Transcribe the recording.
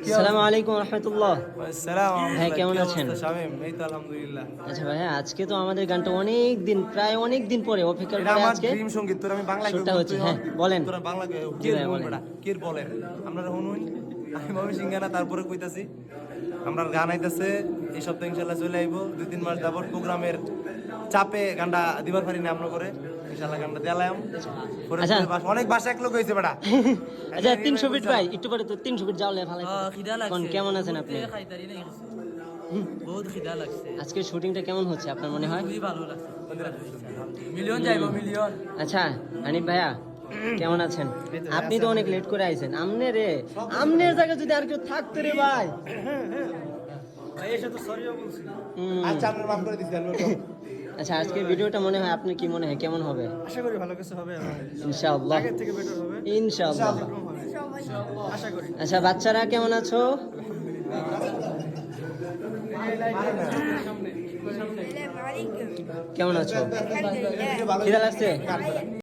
আসসালামু আলাইকুম রহমতুল্লাহ। ভাই কেমন আছেন? আচ্ছা ভাই, আজকে তো আমাদের গানটা প্রায় অনেক দিন পরে অপেক্ষার পরে আজকে ড্রিম সঙ্গীত তোর আমি বাংলা শুটটা হচ্ছে। হ্যাঁ বলেন। তোরা বাংলা জি ভাই বলেন। কি বলেন আপনারা শুনুন। আমি ভাবে সিঙ্গানা তারপরে কইতাছি আমরা গান আইতাছে এই সপ্তাহে ইনশাআল্লাহ চলে আইবো 2-3 মাস যাবত প্রোগ্রামের চাপে গানটা দিবার পারি না আমরা করে ইনশাআল্লাহ গানটা দেলাম। আচ্ছা অনেক ভাষা এক লোক হইছে বেটা। আচ্ছা 300 ফিট ভাই একটু পরে তো 300 ফিট যাওয়ালে ভালো। খিদা লাগছে। কোন কেমন আছেন আপনি? খাইতারি নাই কিছু। বহুত খিদা লাগছে। আজকের শুটিংটা কেমন হচ্ছে আপনার মনে হয়? খুবই ভালো লাগছে। মিলিয়ন যাইবো মিলিয়ন। আচ্ছা হানিফ ভাইয়া কেমন আছেন? আপনি তো অনেক লেট করে আইছেন। আমনের জায়গায় যদি আর কেউ থাকতো রে ভাই। ভাই এসে তো সরিও বলছি। আচ্ছা আপনারা মাফ করে দিছেন। আচ্ছা আজকের ভিডিওটা মনে হয় আপনার কি মনে হয় কেমন হবে? আশা করি ভালো কিছু হবে। ইনশাআল্লাহ আগের থেকে বেটার হবে। ইনশাআল্লাহ। আশা করি। আচ্ছা বাচ্চারা কেমন আছো? কেমন আছো? খিদা লাগছে?